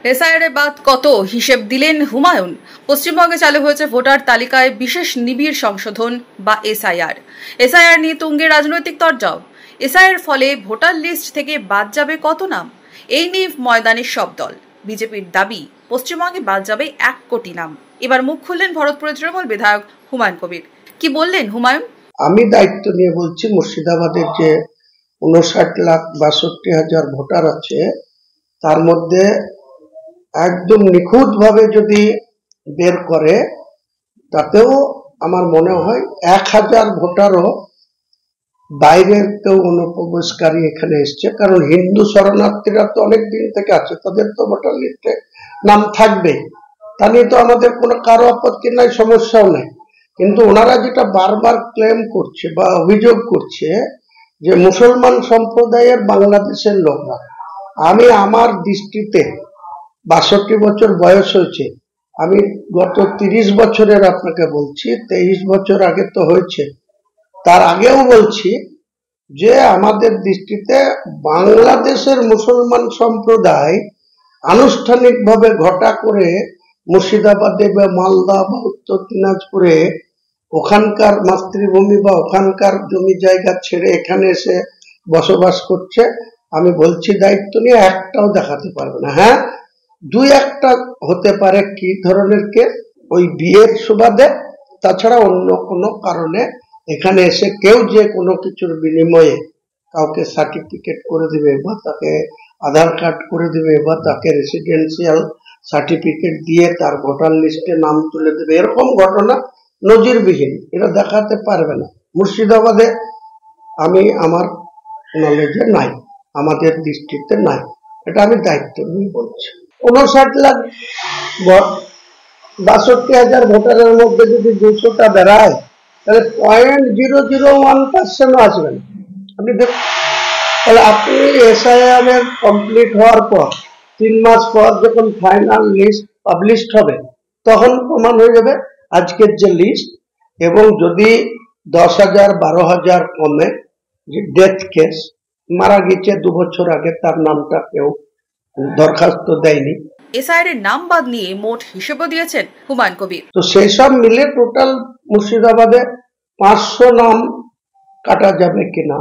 SIR এর বাদ কত হিসেব দিলেন হুমায়ুন। পশ্চিমবঙ্গে চালু হয়েছে ভোটার তালিকায় বিশেষ নিবিড় সংশোধন বা এসআইআর। এসআইআর নিয়ে তুঙ্গে রাজনৈতিক তরজাও। এসআইআর ফলে ভোটার লিস্ট থেকে বাদ যাবে কত নাম, এই নিয়ে ময়দানের সব দল। বিজেপির দাবি পশ্চিমবঙ্গে বাদ যাবে 1 কোটি নাম। এবার মুখ খুললেন ভরতপুরের তৃণমূল বিধায়ক হুমায়ুন কবির। কি বললেন হুমায়ুন? আমি দায়িত্ব নিয়ে বলছি, মুর্শিদাবাদের যে 59,62,000 ভোটার আছে তার মধ্যে একদম নিখুঁত ভাবে যদি বের করে তাতেও আমার মনে হয় 1000 ভোটারও বাইরের কেউ অনুপ্রবেশকারী এখানে এসছে। কারণ হিন্দু শরণার্থীরা তো অনেক দিন থেকে আছে, তাদের তো ভোটার লিস্টে নাম থাকবে, তা নিয়ে তো আমাদের কোনো কারো আপত্তি নাই, সমস্যাও নেই। কিন্তু ওনারা যেটা বারবার ক্লেম করছে বা অভিযোগ করছে যে মুসলমান সম্প্রদায়ের বাংলাদেশের লোকরা, আমি আমার দৃষ্টিতে 62 বছর বয়স হয়েছে, আমি গত 30 বছরের আপনাকে বলছি, 23 বছর আগে তো হয়েছে, তার আগেও বলছি যে আমাদের দৃষ্টিতে বাংলাদেশের মুসলমান সম্প্রদায় আনুষ্ঠানিকভাবে ঘটা করে মুর্শিদাবাদে বা মালদা বা উত্তর দিনাজপুরে ওখানকার মাতৃভূমি বা ওখানকার জমি জায়গা ছেড়ে এখানে এসে বসবাস করছে। আমি বলছি দায়িত্ব নিয়ে, একটাও দেখাতে পারবে না। হ্যাঁ, 2-1টা হতে পারে কি ধরনের কেস, ওই বিয়ের সুবাদে, তাছাড়া অন্য কোনো কারণে এখানে এসে কেউ যে কোনো কিছুর বিনিময়ে কাউকে সার্টিফিকেট করে দিবে বা তাকে আধার কার্ড করে দিবে বা তাকে রেসিডেন্সিয়াল সার্টিফিকেট দিয়ে তার ভোটার লিস্টে নাম তুলে দেবে, এরকম ঘটনা নজিরবিহীন, এটা দেখাতে পারবে না। মুর্শিদাবাদে আমি আমার নলেজে নাই, আমাদের দৃষ্টিতে নাই, এটা আমি দায়িত্ব নিয়ে বলছি। 59,62,000 ভোটারের মধ্যে যদি 200টা বেড়ায় তাহলে 0.001% আসবে না। আপনি দেখুন, তাহলে আপনি এসআইআর এর কমপ্লিট হওয়ার পর 3 মাস পর যখন ফাইনাল লিস্ট পাবলিশ হবে তখন প্রমাণ হয়ে যাবে আজকের যে লিস্ট। এবং যদি 10,000 12,000 কমে, যে ডেথ কেস, মারা গেছে 2 বছর আগে, তার নামটা কেউ দরখাস্ত দেয়নি, এসআইআর এর নাম বাদ নিয়ে মোট হিসেবও দিয়েছেন হুমায়ুন কবির। তো সেই সব মিলে টোটাল মুর্শিদাবাদে 500 নাম কাটা যাবে কিনা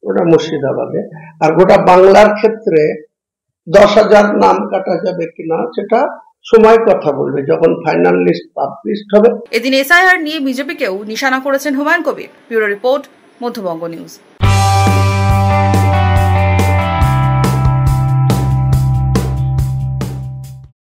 ওটা মুর্শিদাবাদে, আর গোটা বাংলার ক্ষেত্রে 10,000 নাম কাটা যাবে কিনা সেটা সময় কথা বলবে যখন ফাইনাল লিস্ট পাবলিশ হবে। এদিন এসআইআর নিয়ে বিজেপিকেও নিশানা করেছেন Humayun Kabir. Bureau report, Madhyabanga news.